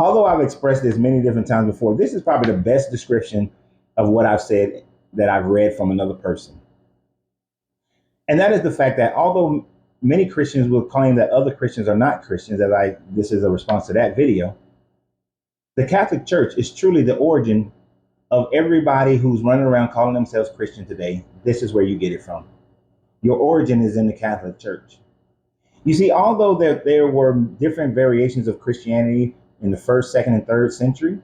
Although I've expressed this many different times before, this is probably the best description of what I've said that I've read from another person. And that is the fact that although many Christians will claim that other Christians are not Christians, this is a response to that video, the Catholic Church is truly the origin of everybody who's running around calling themselves Christian today. This is where you get it from. Your origin is in the Catholic Church. You see, although there were different variations of Christianity in the first, second, and third century,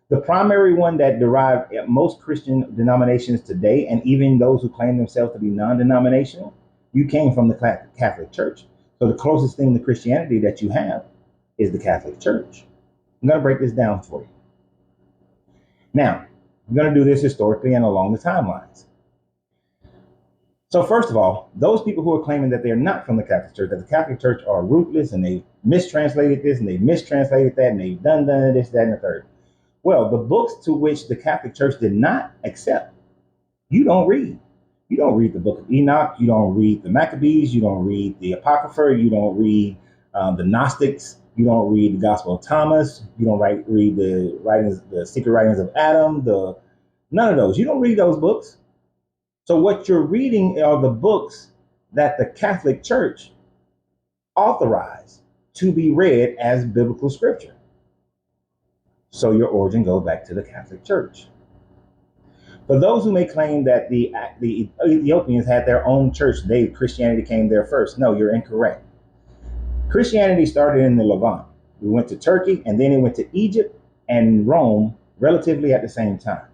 the primary one that derived most Christian denominations today, and even those who claim themselves to be non-denominational, you came from the Catholic Church. So the closest thing to Christianity that you have is the Catholic Church. I'm going to break this down for you. Now, I'm going to do this historically and along the timelines. So first of all, those people who are claiming that they're not from the Catholic Church, that the Catholic Church are ruthless and they mistranslated this and they mistranslated that and they've done this, that, and the third. Well, the books to which the Catholic Church did not accept, you don't read. You don't read the Book of Enoch. You don't read the Maccabees. You don't read the Apocrypha. You don't read the Gnostics. You don't read the Gospel of Thomas. You don't read the writings, the secret writings of Adam. None of those. You don't read those books. So what you're reading are the books that the Catholic Church authorized to be read as biblical scripture. So your origin goes back to the Catholic Church. For those who may claim that the Ethiopians had their own church, Christianity came there first. No, you're incorrect. Christianity started in the Levant. We went to Turkey, and then it went to Egypt and Rome relatively at the same time.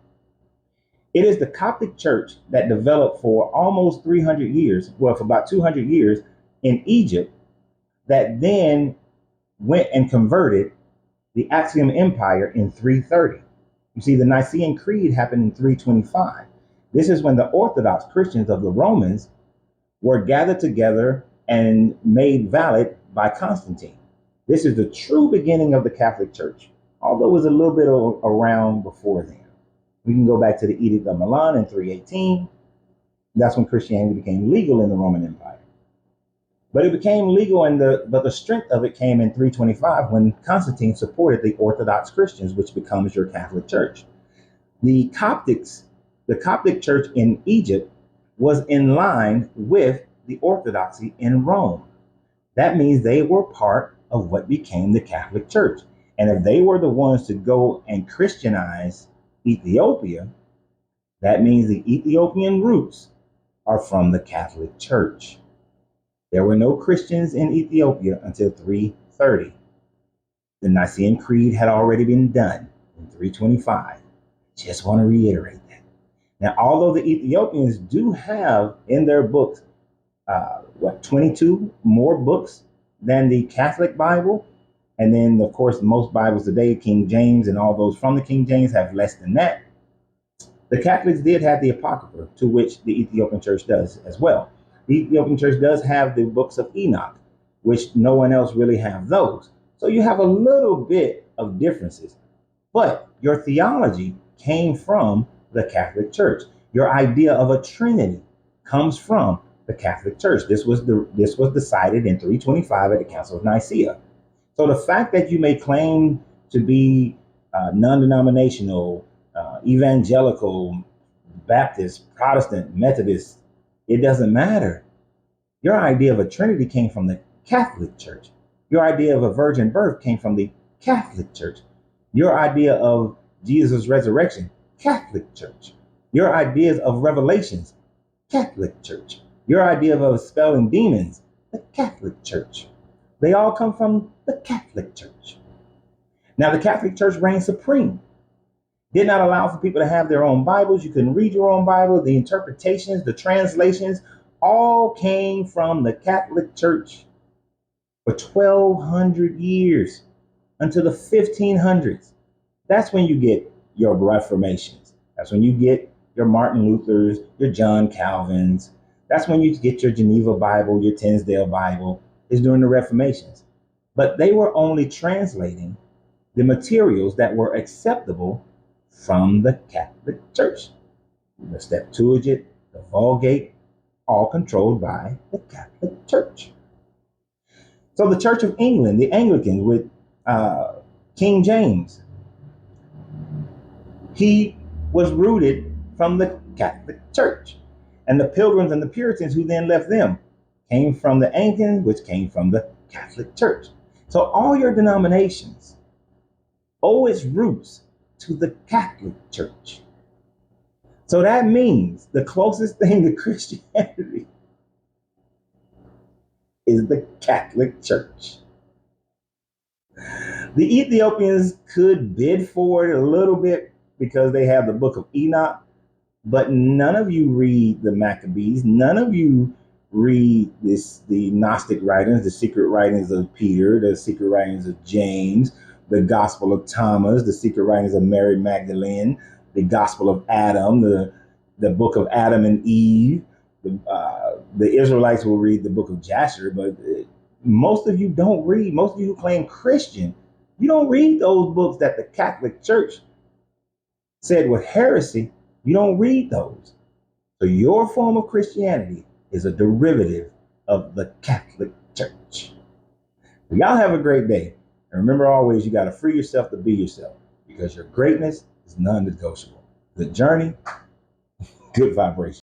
It is the Coptic Church that developed for almost 300 years, well, for about 200 years in Egypt, that then went and converted the Axiom Empire in 330. You see, the Nicene Creed happened in 325. This is when the Orthodox Christians of the Romans were gathered together and made valid by Constantine. This is the true beginning of the Catholic Church, although it was a little bit around before then. We can go back to the Edict of Milan in 318. That's when Christianity became legal in the Roman Empire. But it became legal, but the strength of it came in 325 when Constantine supported the Orthodox Christians, which becomes your Catholic Church. The Coptic Church in Egypt was in line with the Orthodoxy in Rome. That means they were part of what became the Catholic Church. And if they were the ones to go and Christianize Ethiopia, that means the Ethiopian roots are from the Catholic Church. There were no Christians in Ethiopia until 330. The Nicene Creed had already been done in 325. Just want to reiterate that. Now, although the Ethiopians do have in their books, 22 more books than the Catholic Bible, and then, of course, most Bibles today, King James and all those from the King James have less than that. The Catholics did have the Apocrypha, to which the Ethiopian Church does as well. The Ethiopian Church does have the books of Enoch, which no one else really have those. So you have a little bit of differences, but your theology came from the Catholic Church. Your idea of a Trinity comes from the Catholic Church. This was decided in 325 at the Council of Nicaea. So the fact that you may claim to be non-denominational, evangelical, Baptist, Protestant, Methodist, it doesn't matter. Your idea of a Trinity came from the Catholic Church. Your idea of a virgin birth came from the Catholic Church. Your idea of Jesus' resurrection, Catholic Church. Your ideas of revelations, Catholic Church. Your idea of expelling demons, the Catholic Church. They all come from the Catholic Church. Now, the Catholic Church reigned supreme. Did not allow for people to have their own Bibles. You couldn't read your own Bible. The interpretations, the translations, all came from the Catholic Church for 1,200 years until the 1500s. That's when you get your Reformations. That's when you get your Martin Luthers, your John Calvins. That's when you get your Geneva Bible, your Tinsdale Bible, is during the Reformations. But they were only translating the materials that were acceptable from the Catholic Church. The Septuagint, the Vulgate, all controlled by the Catholic Church. So the Church of England, the Anglicans, with King James, he was rooted from the Catholic Church. And the Pilgrims and the Puritans who then left them came from the Anglicans, which came from the Catholic Church. So all your denominations owe its roots to the Catholic Church. So that means the closest thing to Christianity is the Catholic Church. The Ethiopians could bid for it a little bit because they have the book of Enoch, but none of you read the Maccabees. None of you read the Gnostic writings, the secret writings of Peter, the secret writings of James, the Gospel of Thomas, the secret writings of Mary Magdalene, the Gospel of Adam, the book of Adam and Eve. The Israelites will read the book of Jasher, but most of you don't read. Most of you who claim Christian, you don't read those books that the Catholic Church said were heresy. You don't read those. So your form of Christianity is a derivative of the Catholic Church. So y'all have a great day. And remember always, you got to free yourself to be yourself because your greatness is non-negotiable. Good journey, good vibration.